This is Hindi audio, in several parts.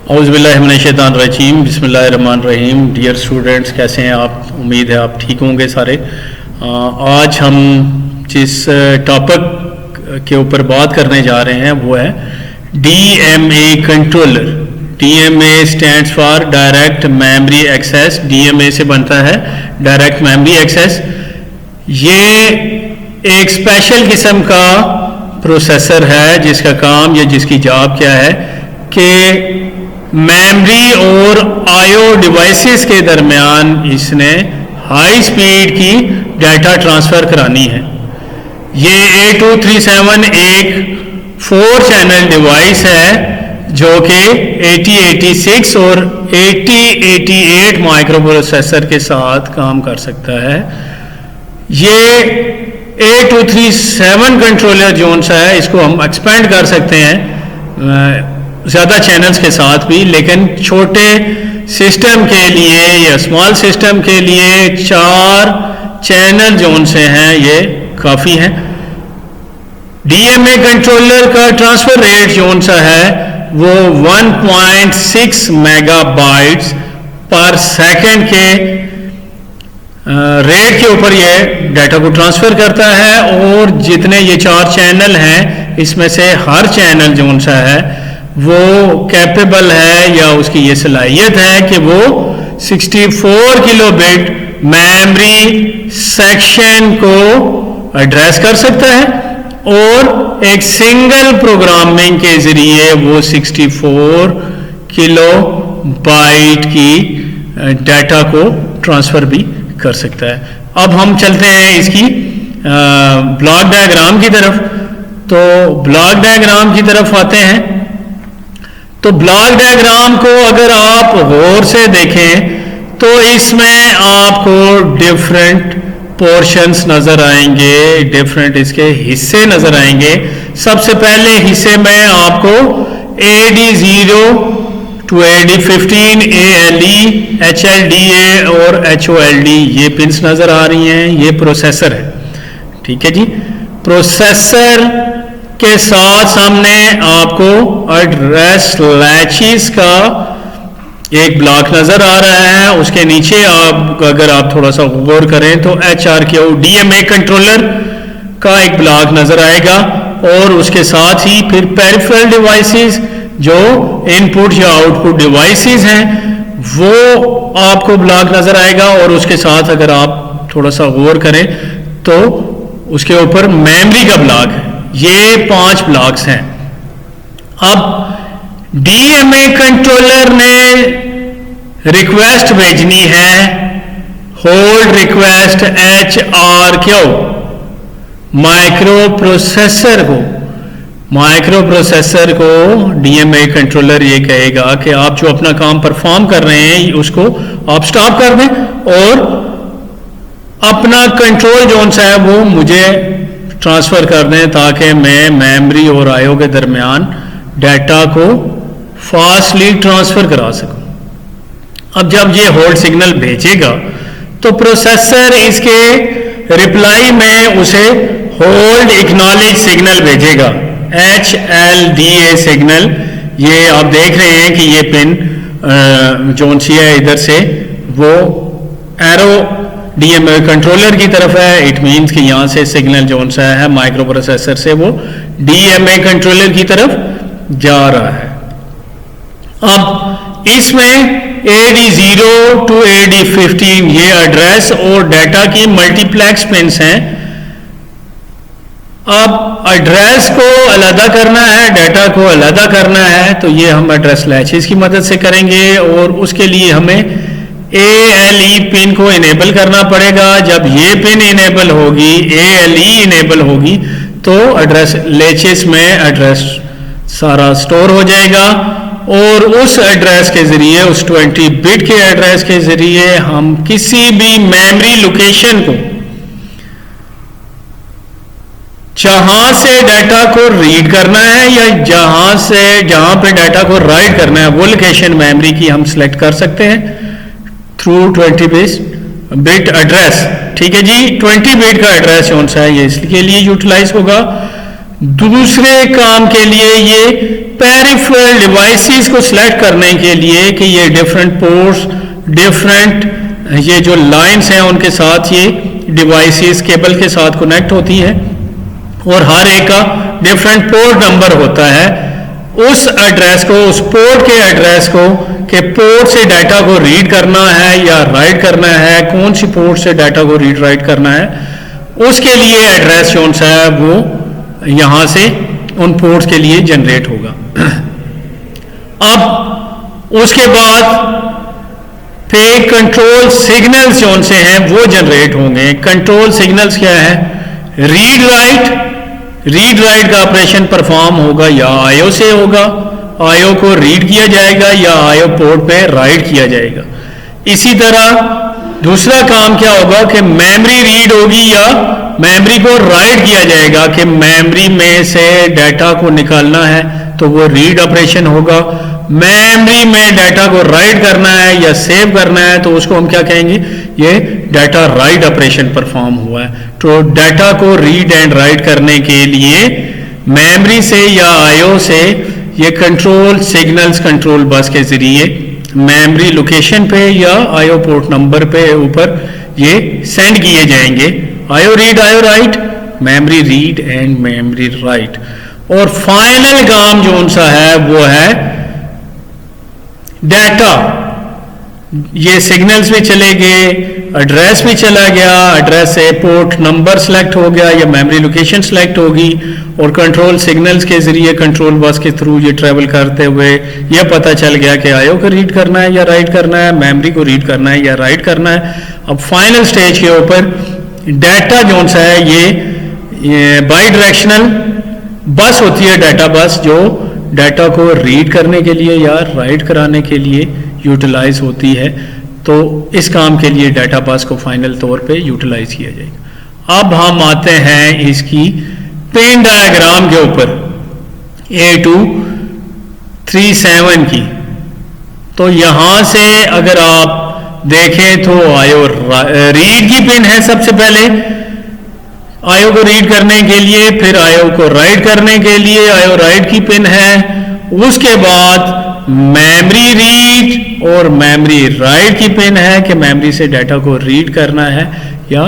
औज़ुबिल्लाहिमिनश्शैतानिर्रजीम बिस्मिल्लाहिर्रहमानिर्रहीम। डियर स्टूडेंट्स, कैसे हैं आप? उम्मीद है आप ठीक होंगे सारे। आज हम जिस टॉपिक के ऊपर बात करने जा रहे हैं वो है DMA controller. DMA stands for direct memory access. DMA से बनता है डायरेक्ट मेमोरी एक्सेस। ये एक स्पेशल किस्म का प्रोसेसर है जिसका काम या जिसकी जॉब क्या है कि मेमोरी और आईओ डिवाइसेस के दरमियान इसने हाई स्पीड की डाटा ट्रांसफ़र करानी है। ये 8237 एक 4 चैनल डिवाइस है जो कि 8086 और 8088 माइक्रो प्रोसेसर के साथ काम कर सकता है। ये 8237 कंट्रोलर जोन सा है, इसको हम एक्सपेंड कर सकते हैं ज़्यादा चैनल्स के साथ भी, लेकिन छोटे सिस्टम के लिए या स्मॉल सिस्टम के लिए 4 चैनल जोन से हैं ये काफ़ी हैं। DMA कंट्रोलर का ट्रांसफ़र रेट जोन सा है वो 1.6 मेगाबाइट्स पर सेकंड के रेट के ऊपर ये डाटा को ट्रांसफ़र करता है। और जितने ये 4 चैनल हैं इसमें से हर चैनल जोन सा है वो कैपेबल है या उसकी ये सलाहियत है कि वो 64 किलोबिट मेमोरी सेक्शन को एड्रेस कर सकता है और एक सिंगल प्रोग्रामिंग के ज़रिए वो 64 किलो बाइट की डाटा को ट्रांसफ़र भी कर सकता है। अब हम चलते हैं इसकी ब्लॉक डायग्राम की तरफ। तो ब्लॉक डायग्राम की तरफ आते हैं। तो ब्लॉक डायग्राम को अगर आप गौर से देखें तो इसमें आपको डिफरेंट पोर्शंस नज़र आएंगे, डिफरेंट इसके हिस्से नज़र आएंगे। सबसे पहले हिस्से में आपको AD0 to AD15 ALE, HLDA और HOLD ये पिंस नज़र आ रही हैं। ये प्रोसेसर है, ठीक है जी। प्रोसेसर के साथ सामने आपको एड्रेस लैचेस का एक ब्लॉक नज़र आ रहा है। उसके नीचे अगर आप थोड़ा सा गौर करें तो HRQ DMA कंट्रोलर का एक ब्लॉक नज़र आएगा और उसके साथ ही फिर पेरिफेरल डिवाइसेस जो इनपुट या आउटपुट डिवाइसेस हैं वो आपको ब्लॉक नज़र आएगा। और उसके साथ अगर आप थोड़ा सा गौर करें तो उसके ऊपर मेमोरी का ब्लॉक है। ये 5 ब्लॉक्स हैं। अब DMA कंट्रोलर ने रिक्वेस्ट भेजनी है, hold request HRQ micro processor को DMA कंट्रोलर ये कहेगा कि आप जो अपना काम परफॉर्म कर रहे हैं उसको आप स्टॉप कर दें और अपना कंट्रोल जोन सा है वो मुझे ट्रांसफ़र कर दें ताकि मैं मेमोरी और आईओ के दरमियान डाटा को फास्टली ट्रांसफ़र करा सकूं। अब जब ये होल्ड सिग्नल भेजेगा तो प्रोसेसर इसके रिप्लाई में उसे होल्ड एक्नॉलेज सिग्नल भेजेगा, HLDA सिग्नल। ये आप देख रहे हैं कि ये पिन जोन सी है इधर से वो एरो DMA कंट्रोलर की तरफ है। इट मीन्स कि यहाँ से सिग्नल जोन सा है माइक्रो प्रोसेसर से वो DMA कंट्रोलर की तरफ जा रहा है। अब इसमें AD0 to AD15 ये एड्रेस और डाटा की मल्टीप्लेक्स पिन्स हैं। अब एड्रेस को अलग करना है, डाटा को अलग करना है, तो ये हम एड्रेस लैचेस की मदद से करेंगे और उसके लिए हमें ALE पिन को इनेबल करना पड़ेगा। जब ये पिन इनेबल होगी, ALE इनेबल होगी तो एड्रेस लैचेस में एड्रेस सारा स्टोर हो जाएगा और उस एड्रेस के ज़रिए, उस 20 बिट के एड्रेस के ज़रिए हम किसी भी मेमोरी लोकेशन को जहां से डाटा को रीड करना है या जहां पे डाटा को राइट करना है वो लोकेशन मेमोरी की हम सिलेक्ट कर सकते हैं थ्रू 20 बिट एड्रेस। ठीक है जी, 20 बिट का एड्रेस कौन सा है ये इसके लिए यूटिलाइज होगा। दूसरे काम के लिए ये पेरिफेरल डिवाइसेस को सिलेक्ट करने के लिए कि ये डिफरेंट पोर्ट्स, डिफरेंट ये जो लाइंस हैं उनके साथ ये डिवाइसेस केबल के साथ कनेक्ट होती है और हर एक का डिफरेंट पोर्ट नंबर होता है। उस एड्रेस को, उस पोर्ट के एड्रेस को कि पोर्ट से डाटा को रीड करना है या राइट करना है, कौन सी पोर्ट से डाटा को रीड राइट करना है, उसके लिए एड्रेस कौन सा है वो यहाँ से उन पोर्ट्स के लिए जनरेट होगा। अब उसके बाद फिर कंट्रोल सिग्नल्स कौन से हैं वो जनरेट होंगे। कंट्रोल सिग्नल्स क्या है? रीड राइट का ऑपरेशन परफॉर्म होगा या आईओ से होगा, आईओ को रीड किया जाएगा या आईओ पोर्ट पे राइट किया जाएगा। इसी तरह दूसरा काम क्या होगा कि मेमोरी रीड होगी या मेमोरी को राइट किया जाएगा कि मेमोरी में से डाटा को निकालना है तो वो रीड ऑपरेशन होगा। मेमोरी में डाटा को राइट करना है या सेव करना है तो उसको हम क्या कहेंगे? ये डाटा राइट ऑपरेशन परफॉर्म हुआ है। तो डाटा को रीड एंड राइट करने के लिए मेमोरी से या आईओ से ये कंट्रोल सिग्नल्स कंट्रोल बस के जरिए मेमोरी लोकेशन पे या आईओ पोर्ट नंबर पे ऊपर ये सेंड किए जाएंगे। IO read, IO right, memory read and memory write. और फाइनल काम जो सा है वो है डाटा। ये सिग्नल्स भी चले गए, एड्रेस भी चला गया, एड्रेस से पोर्ट नंबर सेलेक्ट हो गया या मेमोरी लोकेशन सेलेक्ट होगी और कंट्रोल सिग्नल्स के जरिए कंट्रोल बस के थ्रू ये ट्रेवल करते हुए ये पता चल गया कि आईओ को रीड करना है या राइट करना है, मेमोरी को रीड करना है या राइट करना है। अब फाइनल स्टेज के ऊपर डाटा जो सा है ये बाई डायरेक्शनल बस होती है, डाटा बस जो डाटा को रीड करने के लिए या राइट कराने के लिए यूटिलाइज होती है। तो इस काम के लिए डाटा बस को फाइनल तौर पे यूटिलाइज किया जाएगा। अब हम आते हैं इसकी पिन डायग्राम के ऊपर A237 की। तो यहां से अगर आप देखें तो आईओ रीड की पिन है सबसे पहले, आईओ को रीड करने के लिए, फिर आईओ को राइट करने के लिए आईओ राइट की पिन है। उसके बाद मेमोरी रीड और मेमोरी राइट की पिन है कि मेमोरी से डाटा को रीड करना है या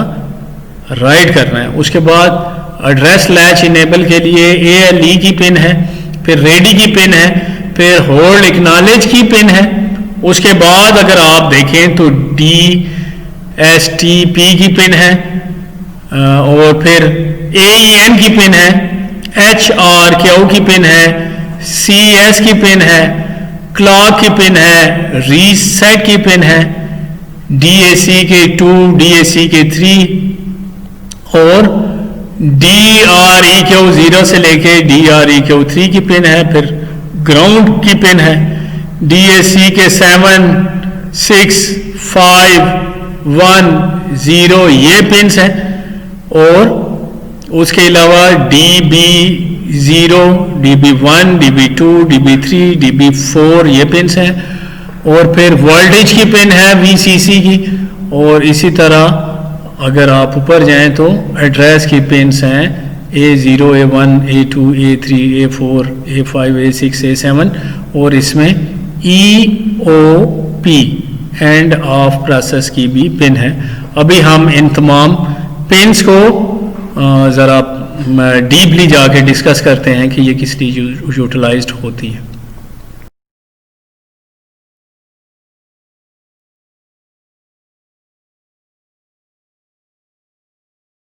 राइट करना है। उसके बाद एड्रेस लैच इनेबल के लिए ALE की पिन है, फिर रेडी की पिन है, फिर होल्ड एक्नॉलेज की पिन है। उसके बाद अगर आप देखें तो DSTP की पिन है और फिर AEN की पिन है, HRQ की पिन है, CS की पिन है, क्लॉक की पिन है, रीसेट की पिन है, DAC के 2, DAC के 3 और DREQ 0 से लेके DREQ 3 की पिन है। फिर ग्राउंड की पिन है, DAC के 7, 6, 5, 1, 0 ये पिन्स हैं। और उसके अलावा DB0, DB1, DB2, DB3, DB4 ये पिन्स हैं। और फिर वोल्टेज की पिन है VCC की। और इसी तरह अगर आप ऊपर जाएं तो एड्रेस की पिन्स हैं A0, A1, A2, A3, A4, A5, A6, A7 और इसमें EOP एंड ऑफ प्रोसेस की भी पिन है। अभी हम इन तमाम पिन्स को ज़रा डीपली जाके डिस्कस करते हैं कि ये किस लिए यूटिलाइज्ड होती है।